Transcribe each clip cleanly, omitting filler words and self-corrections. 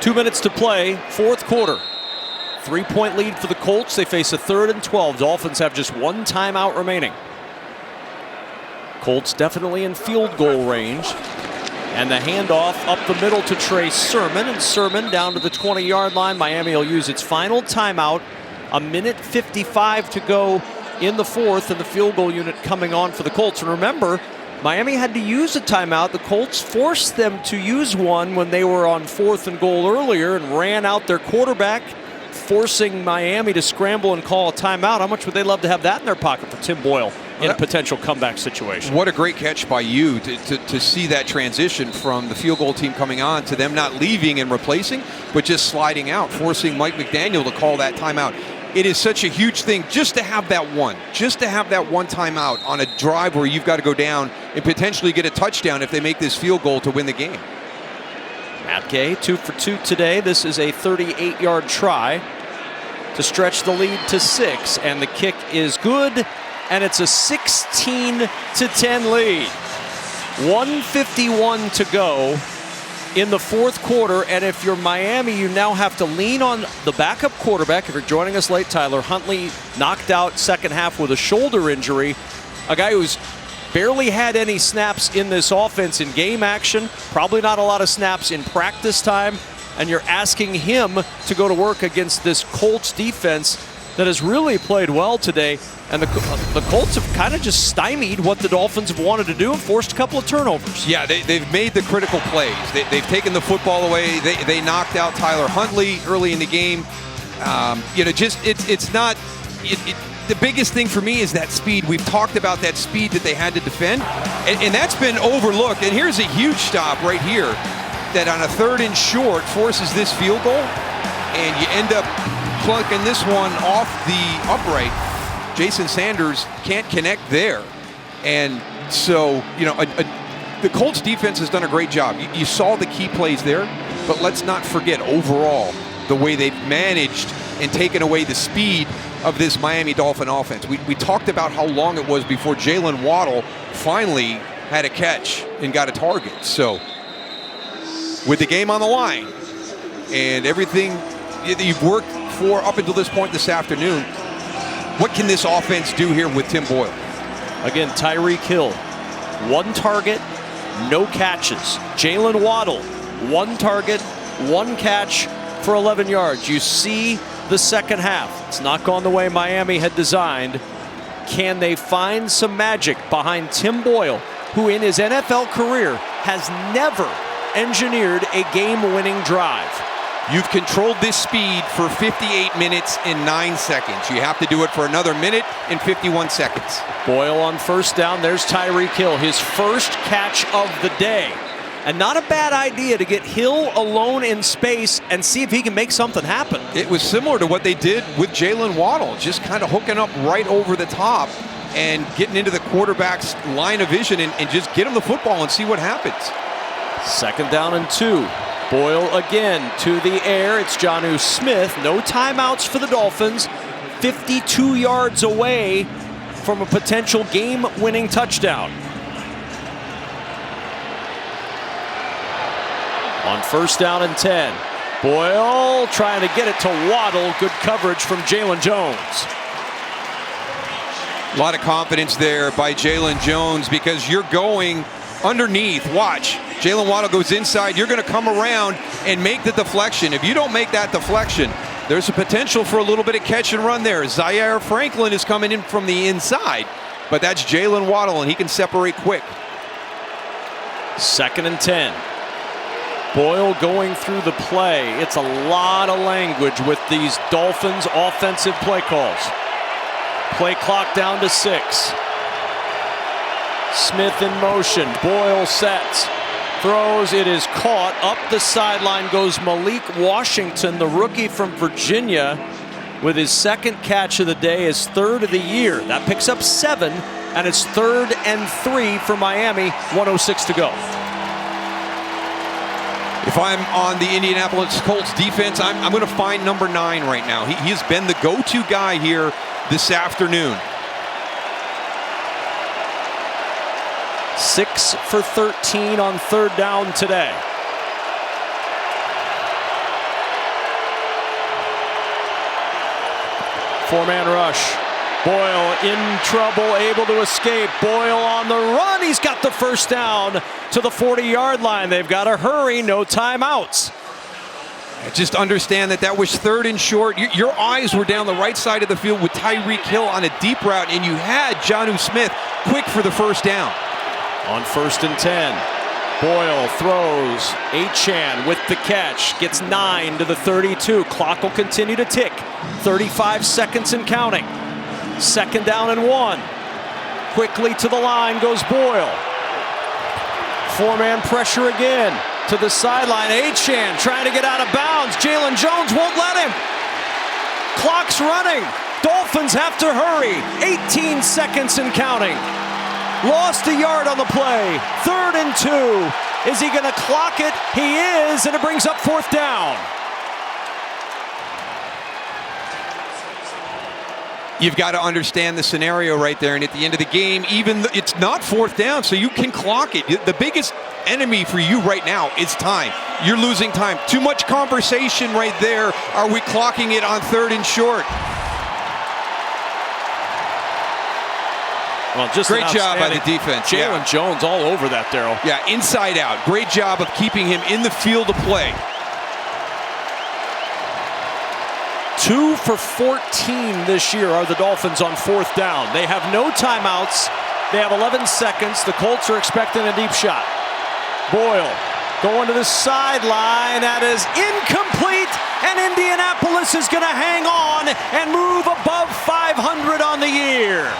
2 minutes to play, fourth quarter. 3-point lead for the Colts. They face a 3rd and 12. Dolphins have just one timeout remaining. Colts definitely in field goal range. And the handoff up the middle to Trey Sermon. And Sermon down to the 20-yard line. Miami will use its final timeout. 1:55 to go in the fourth, and the field goal unit coming on for the Colts. And remember, Miami had to use a timeout. The Colts forced them to use one when they were on 4th and goal earlier and ran out their quarterback, forcing Miami to scramble and call a timeout. How much would they love to have that in their pocket for Tim Boyle in a potential comeback situation? What a great catch by you to see that transition from the field goal team coming on to them not leaving and replacing, but just sliding out, forcing Mike McDaniel to call that timeout. It is such a huge thing just to have that one timeout on a drive where you've got to go down and potentially get a touchdown if they make this field goal to win the game. Matt Gay, 2 for 2 today. This is a 38-yard try to stretch the lead to 6, and the kick is good, and it's a 16-10 lead. 1:51 to go in the fourth quarter, and if you're Miami, you now have to lean on the backup quarterback. If you're joining us late, Tyler Huntley knocked out second half with a shoulder injury, a guy who's barely had any snaps in this offense in game action, probably not a lot of snaps in practice time, and you're asking him to go to work against this Colts defense that has really played well today. And the Colts have kind of just stymied what the Dolphins have wanted to do and forced a couple of turnovers. Yeah, they've made the critical plays. They've taken the football away. They knocked out Tyler Huntley early in the game. It's not. The biggest thing for me is that speed. We've talked about that speed that they had to defend, and that's been overlooked. And here's a huge stop right here that on a 3rd and short forces this field goal, and you end up plunking this one off the upright. Jason Sanders can't connect there. And so, the Colts defense has done a great job. You saw the key plays there, but let's not forget overall the way they've managed and taken away the speed of this Miami Dolphin offense. We talked about how long it was before Jalen Waddle finally had a catch and got a target. So, with the game on the line and everything that you've worked for up until this point this afternoon, what can this offense do here with Tim Boyle? Again, Tyreek Hill, 1 target, no catches. Jalen Waddle, 1 target, 1 catch for 11 yards. You see the second half. It's not gone the way Miami had designed. Can they find some magic behind Tim Boyle, who in his NFL career has never engineered a game-winning drive? You've controlled this speed for 58 minutes and 9 seconds. You have to do it for another minute and 51 seconds. Boyle on first down. There's Tyreek Hill, his first catch of the day. And not a bad idea to get Hill alone in space and see if he can make something happen. It was similar to what they did with Jalen Waddle, just kind of hooking up right over the top and getting into the quarterback's line of vision and just get him the football and see what happens. 2nd down and 2. Boyle again to the air. It's Jonnu Smith. No timeouts for the Dolphins. 52 yards away from a potential game-winning touchdown. On first down and 10. Boyle trying to get it to Waddle. Good coverage from Jalen Jones. A lot of confidence there by Jalen Jones because you're going underneath. Watch. Jalen Waddle goes inside. You're going to come around and make the deflection. If you don't make that deflection, there's a potential for a little bit of catch and run there. Zaire Franklin is coming in from the inside, but that's Jalen Waddle, and he can separate quick. 2nd and 10. Boyle going through the play. It's a lot of language with these Dolphins offensive play calls. Play clock down to 6. Smith in motion. Boyle sets. Throws. It is caught. Up the sideline goes Malik Washington, the rookie from Virginia, with his 2nd catch of the day, his 3rd of the year. That picks up 7, and it's 3rd and 3 for Miami. 1:06 to go. If I'm on the Indianapolis Colts defense, I'm going to find number 9 right now. He has been the go-to guy here this afternoon. 6 for 13 on 3rd down today. Four-man rush. Boyle in trouble, able to escape. Boyle on the run. He's got the first down to the 40-yard line. They've got to hurry, no timeouts. Just understand that was 3rd and short. Your eyes were down the right side of the field with Tyreek Hill on a deep route, and you had Jonnu Smith quick for the first down. On 1st and 10, Boyle throws. Achane with the catch. Gets 9 to the 32. Clock will continue to tick. 35 seconds and counting. 2nd down and 1. Quickly to the line goes Boyle. Four-man pressure again. To the sideline, Achane trying to get out of bounds. Jalen Jones won't let him. Clock's running. Dolphins have to hurry. 18 seconds and counting. Lost a yard on the play. 3rd and 2. Is he going to clock it? He is, and it brings up 4th down. You've got to understand the scenario right there, and at the end of the game, even it's not 4th down, so you can clock it. The biggest enemy for you right now is time. You're losing time. Too much conversation right there. Are we clocking it on 3rd and short? Well, just great job by the defense. Jalen Jones all over that, Darryl. Yeah, inside out. Great job of keeping him in the field of play. 2 for 14 this year are the Dolphins on 4th down. They have no timeouts. They have 11 seconds. The Colts are expecting a deep shot. Boyle going to the sideline. That is incomplete. And Indianapolis is going to hang on and move above 500 on the year.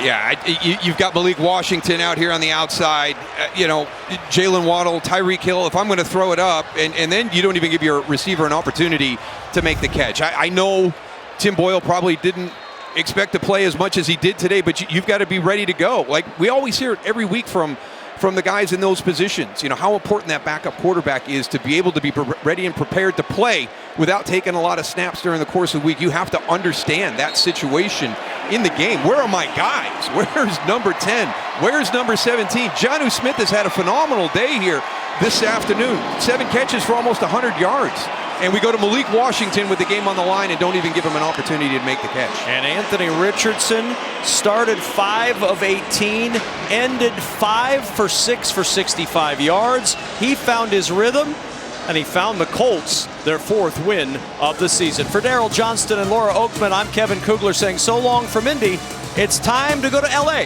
Yeah, you've got Malik Washington out here on the outside. Jalen Waddle, Tyreek Hill. If I'm going to throw it up, and then you don't even give your receiver an opportunity to make the catch. I know Tim Boyle probably didn't expect to play as much as he did today, but you've got to be ready to go. Like we always hear it every week from the guys in those positions. How important that backup quarterback is to be able to be ready and prepared to play without taking a lot of snaps during the course of the week. You have to understand that situation in the game. Where are my guys? Where's number 10? Where's number 17? Jonnu Smith has had a phenomenal day here this afternoon. 7 catches for almost 100 yards. And we go to Malik Washington with the game on the line and don't even give him an opportunity to make the catch. And Anthony Richardson started 5 of 18, ended 5 for 6 for 65 yards. He found his rhythm, and he found the Colts their 4th win of the season. For Darryl Johnston and Laura Oakman, I'm Kevin Kugler saying so long from Indy. It's time to go to LA.